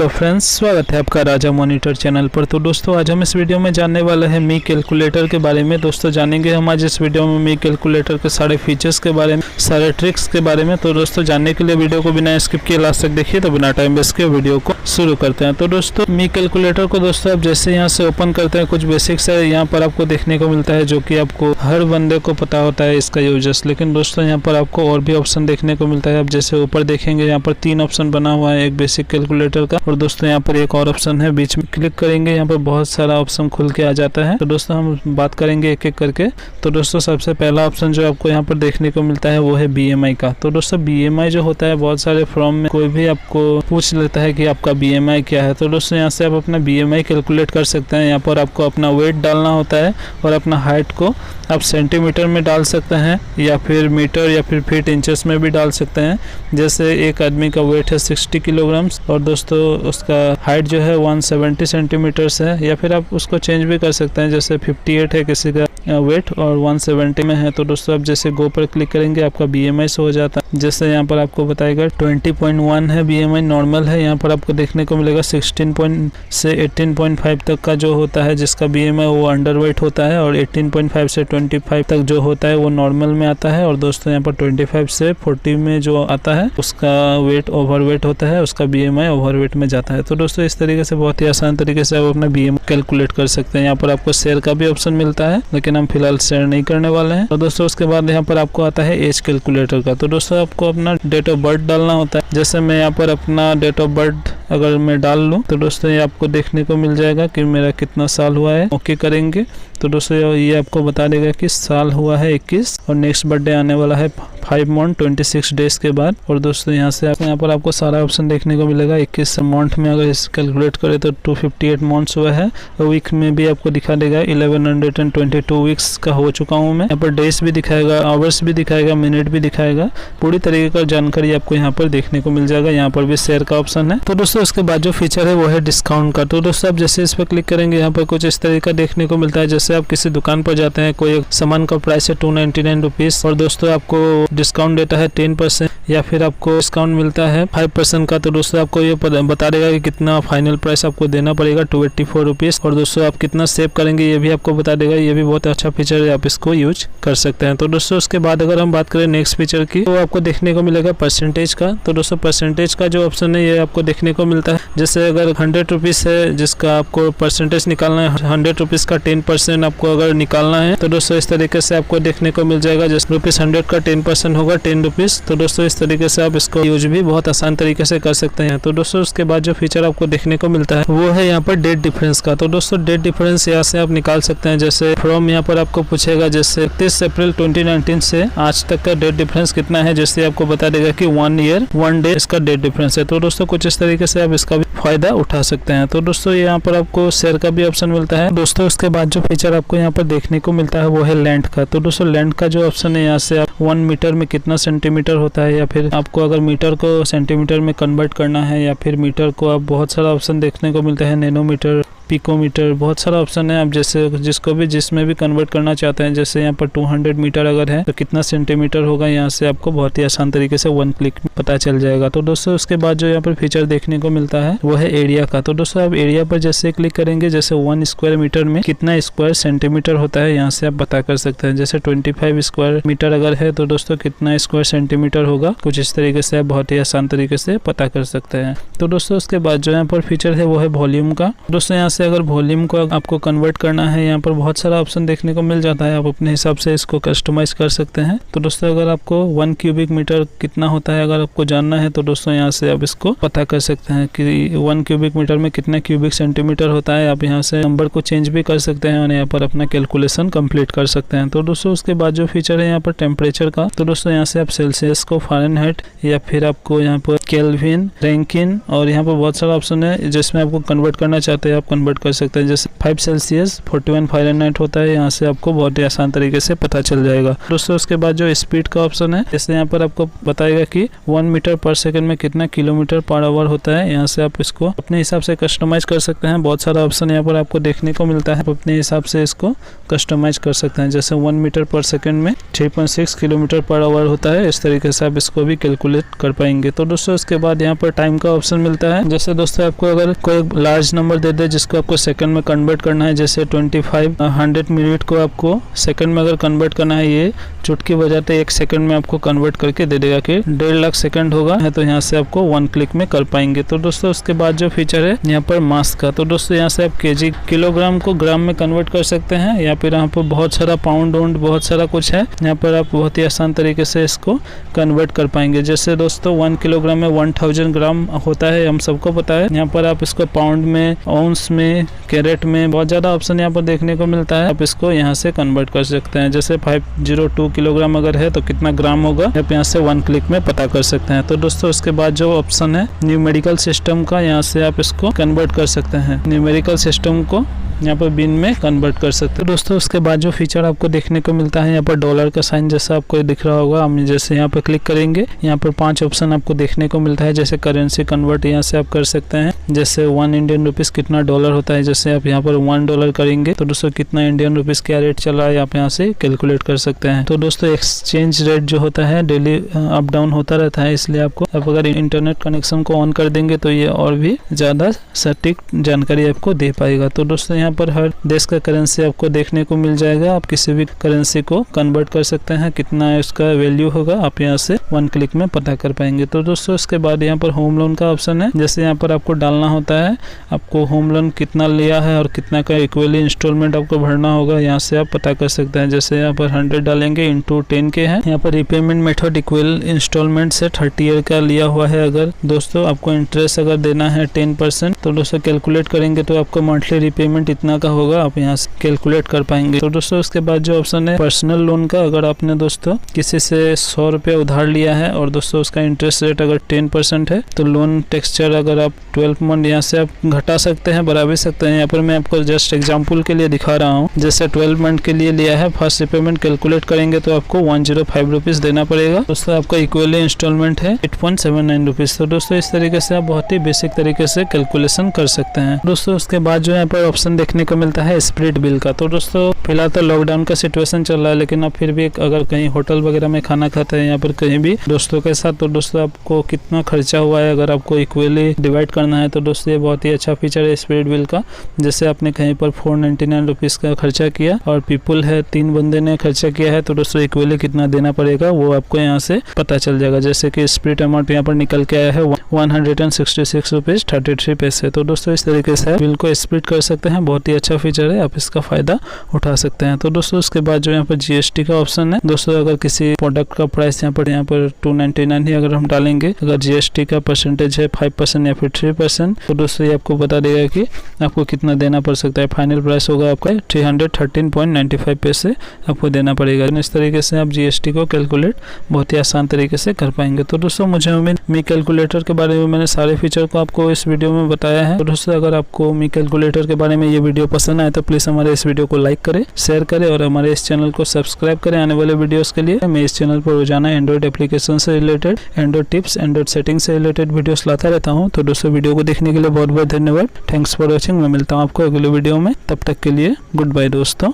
Hello friends, स्वागत है आपका राजमोनिटर चैनल पर। तो दोस्तों आज हम इस वीडियो में जानने वाले हैं मी कैलकुलेटर के बारे में। दोस्तों जानेंगे हम आज इस वीडियो में मी कैलकुलेटर के सारे फीचर्स के बारे में, सारे ट्रिक्स के बारे में। तो दोस्तों जानने के लिए वीडियो को बिना स्किप किए लास्ट तक देखिए। तो बिना टाइम वेस्ट किए वीडियो को शुरू करते हैं। तो दोस्तों मी कैलकुलेटर को दोस्तों आप जैसे यहाँ से ओपन करते हैं, कुछ बेसिक्स है यहाँ पर आपको देखने को मिलता है, जो कि आपको हर बंदे को पता होता है इसका यूजर्स। लेकिन दोस्तों यहाँ पर आपको और भी ऑप्शन देखने को मिलता है। आप जैसे ऊपर देखेंगे यहाँ पर 3 ऑप्शन बना हुआ है एक बेसिक कैलकुलेटर का, और दोस्तों यहाँ पर एक और ऑप्शन है। बीच में क्लिक करेंगे, यहाँ पर बहुत सारा ऑप्शन खुल के आ जाता है। तो दोस्तों हम बात करेंगे एक एक करके। तो दोस्तों सबसे पहला ऑप्शन जो आपको यहाँ पर देखने को मिलता है वो है BMI का। तो दोस्तों BMI जो होता है, बहुत सारे फॉर्म में कोई भी आपको पूछ लेता है कि आपका BMI क्या है। तो दोस्तों यहाँ से आप अपना BMI कैलकुलेट कर सकते हैं। यहाँ पर आपको अपना वेट डालना होता है और अपना हाइट को आप सेंटीमीटर में डाल सकते हैं, या फिर मीटर या फिर फीट इंचेस में भी डाल सकते हैं। जैसे एक आदमी का वेट है 60 किलोग्राम और दोस्तों उसका हाइट जो है 170 सेंटीमीटर्स है, या फिर आप उसको चेंज भी कर सकते हैं। जैसे 58 है किसी का वेट और 170 में है। तो दोस्तों आप जैसे गो पर क्लिक करेंगे आपका BMI शो हो जाता है। जैसे यहाँ पर आपको बताएगा 20.1 है BMI, नॉर्मल है। यहाँ पर आपको देखने को मिलेगा 16 से 18.5 तक का जो होता है जिसका BMI वो अंडर वेट होता है, और 18.5 से 25 तक जो होता है वो नॉर्मल में आता है। और दोस्तों यहाँ पर 25 से 40 में जो आता है उसका वेट ओवर वेट होता है, उसका BMI ओवर वेट में जाता है। तो दोस्तों इस तरीके से बहुत ही आसान तरीके से आप अपना BMI कैलकुलेट कर सकते हैं। यहाँ पर आपको शेयर का भी ऑप्शन मिलता है, लेकिन हम फिलहाल शेयर नहीं करने वाले हैं। तो दोस्तों उसके बाद यहाँ पर आपको आता है एज कैलकुलेटर का। तो दोस्तों आपको अपना डेट ऑफ बर्थ डालना होता है। जैसे मैं यहाँ पर अपना डेट ऑफ बर्थ अगर मैं डाल लूँ तो दोस्तों ये आपको देखने को मिल जाएगा कि मेरा कितना साल हुआ है। ओके करेंगे तो दोस्तों ये आपको बता देगा कि साल हुआ है 21 और नेक्स्ट बर्थडे आने वाला है 5 मंथ 26 डेज के बाद। और दोस्तों यहाँ से यहाँ पर आपको सारा ऑप्शन देखने को मिलेगा। 21 मंथ में अगर इस कैलकुलेट करें तो 258 मंथ्स हुआ है। वीक में भी आपको दिखा देगा 1122 वीक्स का हो चुका हूँ मैं। यहाँ पर डेज भी दिखाएगा, आवर्स भी दिखाएगा, मिनट भी दिखाएगा। पूरी तरीके का जानकारी आपको यहाँ पर देखने को मिल जाएगा। यहाँ पर भी शेयर का ऑप्शन है। तो दोस्तों उसके बाद जो फीचर है वो है डिस्काउंट का। तो दोस्तों आप जैसे इस पर क्लिक करेंगे यहाँ पर कुछ इस तरीके का देखने को मिलता है। जैसे आप किसी दुकान पर जाते हैं, कोई सामान का प्राइस है 299 रुपीज और दोस्तों आपको डिस्काउंट देता है 10% या फिर आपको डिस्काउंट मिलता है 5% का। तो दोस्तों आपको ये बता देगा कि कितना फाइनल प्राइस आपको देना पड़ेगा 284 रुपीज। और दोस्तों आप कितना सेव करेंगे ये भी आपको बता देगा। ये भी बहुत अच्छा फीचर है, आप इसको यूज कर सकते हैं। तो दोस्तों उसके बाद अगर हम बात करें नेक्स्ट फीचर की, तो आपको देखने को मिलेगा परसेंटेज का। तो दोस्तों परसेंटेज का जो ऑप्शन है ये आपको देखने को मिलता है। जैसे अगर 100 रुपीज है जिसका आपको परसेंटेज निकालना है, 100 रुपीज का 10% आपको अगर निकालना है तो दोस्तों इस तरीके से आपको देखने को मिल जाएगा। जैसे ₹100 का 10% होगा 10 रुपीज। तो दोस्तों इस तरीके से आप इसको यूज भी बहुत आसान तरीके से कर सकते हैं। तो दोस्तों उसके बाद जो फीचर आपको देखने को मिलता है वो है यहाँ पर डेट डिफरेंस का। तो दोस्तों डेट डिफरेंस यहाँ से आप निकाल सकते हैं। जैसे फ्रॉम यहाँ पर आपको पूछेगा जैसे 31 अप्रैल 2019 से आज तक का डेट डिफरेंस कितना है, जैसे आपको बता देगा कि 1 ईयर 1 डे इसका डेट डिफरेंस है। तो दोस्तों कुछ इस तरीके से आप इसका भी फायदा उठा सकते हैं। तो दोस्तों यहाँ पर आपको शेयर का भी ऑप्शन मिलता है। दोस्तों उसके बाद जो फीचर आपको यहाँ पर देखने को मिलता है वो है लेंथ का। तो दोस्तों लेंथ का जो ऑप्शन है यहाँ से आप 1 मीटर में कितना सेंटीमीटर होता है, या फिर आपको अगर मीटर को सेंटीमीटर में कन्वर्ट करना है, या फिर मीटर को आप बहुत सारा ऑप्शन देखने को मिलता है, नैनोमीटर, पिकोमीटर, बहुत सारा ऑप्शन है। आप जैसे जिसको भी जिसमें भी कन्वर्ट करना चाहते हैं, जैसे यहाँ पर 200 मीटर अगर है तो कितना सेंटीमीटर होगा, यहाँ से आपको बहुत ही आसान तरीके से 1 क्लिक में पता चल जाएगा। तो दोस्तों उसके बाद जो यहाँ पर फीचर देखने को मिलता है वो है एरिया का। तो दोस्तों आप एरिया पर जैसे क्लिक करेंगे, जैसे 1 स्क्वायर मीटर में कितना स्क्वायर सेंटीमीटर होता है यहाँ से आप पता कर सकते हैं। जैसे 25 स्क्वायर मीटर अगर है तो दोस्तों कितना स्क्वायर सेंटीमीटर होगा, कुछ इस तरीके से आप बहुत ही आसान तरीके से पता कर सकते हैं। तो दोस्तों उसके बाद जो यहाँ पर फीचर है वो है वॉल्यूम का। दोस्तों यहाँ से अगर वॉल्यूम को आपको कन्वर्ट करना है, यहाँ पर बहुत सारा ऑप्शन देखने को मिल जाता है। आप अपने हिसाब से इसको कस्टमाइज कर सकते हैं। तो दोस्तों अगर आपको 1 क्यूबिक मीटर कितना होता है अगर आपको जानना है तो दोस्तों यहाँ से आप इसको पता कर सकते हैं कि 1 क्यूबिक मीटर में कितना क्यूबिक सेंटीमीटर होता है। आप यहाँ से नंबर को चेंज भी कर सकते हैं और यहाँ पर अपना कैलकुलेशन कंप्लीट कर सकते हैं। तो दोस्तों उसके बाद जो फीचर है यहाँ पर टेम्परेचर का। तो दोस्तों यहाँ से आप सेल्सियस को फ़ारेनहाइट या फिर आपको यहाँ पर केल्विन, रैंकिन, और यहाँ पर बहुत सारा ऑप्शन है जिसमें आपको कन्वर्ट करना चाहते हैं आप कन्वर्ट कन्वर्ट कर सकते हैं। जैसे 5 सेल्सियस 41 फ़ारेनहाइट होता है, यहाँ से आपको बहुत ही आसान तरीके से पता चल जाएगा। दोस्तों उसके बाद जो स्पीड का ऑप्शन है, जैसे यहाँ पर आपको बताएगा कि 1 मीटर पर सेकंड में कितना किलोमीटर पर आवर होता है। यहाँ से आप इसको अपने हिसाब से कस्टमाइज कर सकते हैं। बहुत सारा ऑप्शन यहाँ पर आपको देखने को मिलता है, अपने हिसाब से इसको कस्टमाइज कर सकते हैं। जैसे 1 मीटर पर सेकंड में 6.6 किलोमीटर पर आवर होता है, इस तरीके से आप इसको भी कैलकुलेट कर पाएंगे। तो दोस्तों उसके बाद यहाँ पर टाइम का ऑप्शन मिलता है। जैसे दोस्तों आपको अगर कोई लार्ज नंबर दे दे जिसको आपको सेकंड में कन्वर्ट करना है, जैसे 2500 मिनट को आपको सेकंड में अगर कन्वर्ट करना है, ये चुटकी बजाते 1 सेकंड में आपको कन्वर्ट करके दे देगा कि 1.5 लाख सेकंड होगा है, तो यहाँ से आपको 1 क्लिक में कर पाएंगे। तो दोस्तों उसके बाद जो फीचर है यहाँ पर मास का, तो दोस्तों यहाँ से आप केजी किलोग्राम को ग्राम में कन्वर्ट कर सकते हैं, या फिर यहाँ पर बहुत सारा पाउंड बहुत सारा कुछ है, यहाँ पर आप बहुत ही आसान तरीके से इसको कन्वर्ट कर पाएंगे। जैसे दोस्तों 1 किलोग्राम में 1000 ग्राम होता है, हम सबको पता है। यहाँ पर आप इसको पाउंड में, आउंस में, कैरेट में, बहुत ज़्यादा ऑप्शन यहाँ पर देखने को मिलता है। आप इसको यहाँ से कन्वर्ट कर सकते हैं। जैसे 502 किलोग्राम अगर है तो कितना ग्राम होगा, आप यहाँ से 1 क्लिक में पता कर सकते हैं। तो दोस्तों उसके बाद जो ऑप्शन है न्यूमेरिकल सिस्टम का, यहाँ से आप इसको कन्वर्ट कर सकते हैं। न्यूमेरिकल सिस्टम को यहाँ पर बिन में कन्वर्ट कर सकते हैं। दोस्तों उसके बाद जो फीचर आपको देखने को मिलता है, यहाँ पर डॉलर का साइन जैसा आपको दिख रहा होगा, हम जैसे यहाँ पर क्लिक करेंगे, यहाँ पर 5 ऑप्शन आपको देखने को मिलता है। जैसे करेंसी कन्वर्ट यहाँ से आप कर सकते हैं। जैसे 1 इंडियन रुपीज़ कितना डॉलर होता है, जैसे आप यहाँ पर $1 करेंगे तो दोस्तों कितना इंडियन रुपीज़ क्या रेट चल रहा है आप यहाँ से कैलकुलेट कर सकते हैं। तो दोस्तों एक्सचेंज रेट जो होता है डेली अप डाउन होता रहता है, इसलिए आपको आप अगर इंटरनेट कनेक्शन को ऑन कर देंगे तो ये और भी ज़्यादा सटीक जानकारी आपको दे पाएगा। तो दोस्तों यहाँ पर हर देश का करेंसी आपको देखने को मिल जाएगा, आप किसी भी करेंसी को कन्वर्ट कर सकते हैं, कितना उसका वैल्यू होगा आप यहाँ से 1 क्लिक में पता कर पाएंगे। तो दोस्तों उसके बाद यहाँ पर होम लोन का ऑप्शन है। जैसे यहाँ पर आपको डालना होता है आपको होम लोन कितना लिया है और कितना का इक्वली इंस्टॉलमेंट आपको भरना होगा, यहाँ से आप पता कर सकते हैं। जैसे यहाँ पर 100 डालेंगे इंटू 10 के है। यहाँ पर रिपेमेंट मेथड इक्वल इंस्टॉलमेंट से 30 ईयर का लिया हुआ है। अगर दोस्तों आपको इंटरेस्ट अगर देना है 10%, तो दोस्तों कैलकुलेट करेंगे तो आपको मंथली रिपेमेंट इतना का होगा, आप यहाँ से कैलकुलेट कर पाएंगे। तो दोस्तों उसके बाद जो ऑप्शन है पर्सनल लोन का, अगर आपने दोस्तों किसी से 100 रुपया उधार लिया है और दोस्तों उसका इंटरेस्ट रेट अगर 10% है, तो लोन टेक्सचर अगर आप 12 मंथ यहाँ से आप घटा सकते हैं, बढ़ा भी सकते हैं। यहाँ पर मैं आपको जस्ट एग्जांपल के लिए दिखा रहा हूँ। जैसे 12 मंथ के लिए लिया है, फर्स्ट रिपेमेंट कैलकुलेट करेंगे तो आपको 105 रुपीज़ देना पड़ेगा। दोस्तों आपका इक्वली इंस्टॉलमेंट है 8.79 रुपीज़। तो दोस्तों इस तरीके से आप बहुत ही बेसिक तरीके से कैलकुलेशन कर सकते हैं। दोस्तों उसके बाद जो यहाँ पर ऑप्शन देखने को मिलता है स्प्लिट बिल का। तो दोस्तों फिलहाल तो लॉकडाउन का सिचुएशन चल रहा है, लेकिन आप फिर भी अगर कहीं होटल वगैरह में खाना खाते हैं या फिर कहीं भी दोस्तों के साथ, तो दोस्तों आपको कितना खर्चा हुआ है अगर आपको इक्वली डिवाइड करना है, तो दोस्तों ये बहुत ही अच्छा फीचर है स्प्लिट बिल का। जैसे आपने कहीं पर 499 रुपीज़ का खर्चा किया और पीपल है 3 बंदे ने खर्चा किया है, तो दोस्तों इक्वली कितना देना पड़ेगा वो आपको यहाँ से पता चल जाएगा। जैसे कि स्प्लिट अमाउंट यहाँ पर निकल के आया है 166 रुपीज़ 33 पैसे। तो दोस्तों इस तरीके से बिल को स्प्लिट कर सकते हैं, बहुत ही अच्छा फीचर है, आप इसका फायदा उठा सकते हैं। तो दोस्तों उसके बाद जो यहाँ पर जीएसटी का ऑप्शन है, दोस्तों अगर किसी प्रोडक्ट का प्राइस यहाँ पर 299 ही अगर हम डालेंगे, अगर जीएसटी का परसेंटेज है 5% या फिर 3%, तो दोस्तों ये आपको बता देगा कि आपको कितना देना पड़ सकता है। फाइनल प्राइस होगा आपका 313.95 पैसे आपको देना पड़ेगा। इस तरीके से आप जीएसटी को कैलकुलेट बहुत ही आसान तरीके से कर पाएंगे। तो दोस्तों मुझे उम्मीद मी कैलकुलेटर के बारे में मैंने सारे फीचर को आपको इस वीडियो में बताया है। तो दोस्तों अगर आपको मी कैलकुलेटर के बारे में ये वीडियो पसंद आए तो प्लीज़ हमारे इस वीडियो को लाइक करें, शेयर करें और हमारे इस चैनल को सब्सक्राइब करें आने वाले वीडियोस के लिए। मैं इस चैनल पर रोजाना एंड्रॉइड एप्लीकेशन से related, Android tips, Android setting से रिलेटेड वीडियोस लाता रहता हूं। तो दोस्तों वीडियो को देखने के लिए बहुत बहुत धन्यवाद। Thanks for watching. मैं मिलता हूं आपको अगले वीडियो में, तब तक के लिए गुड बाय दोस्तों।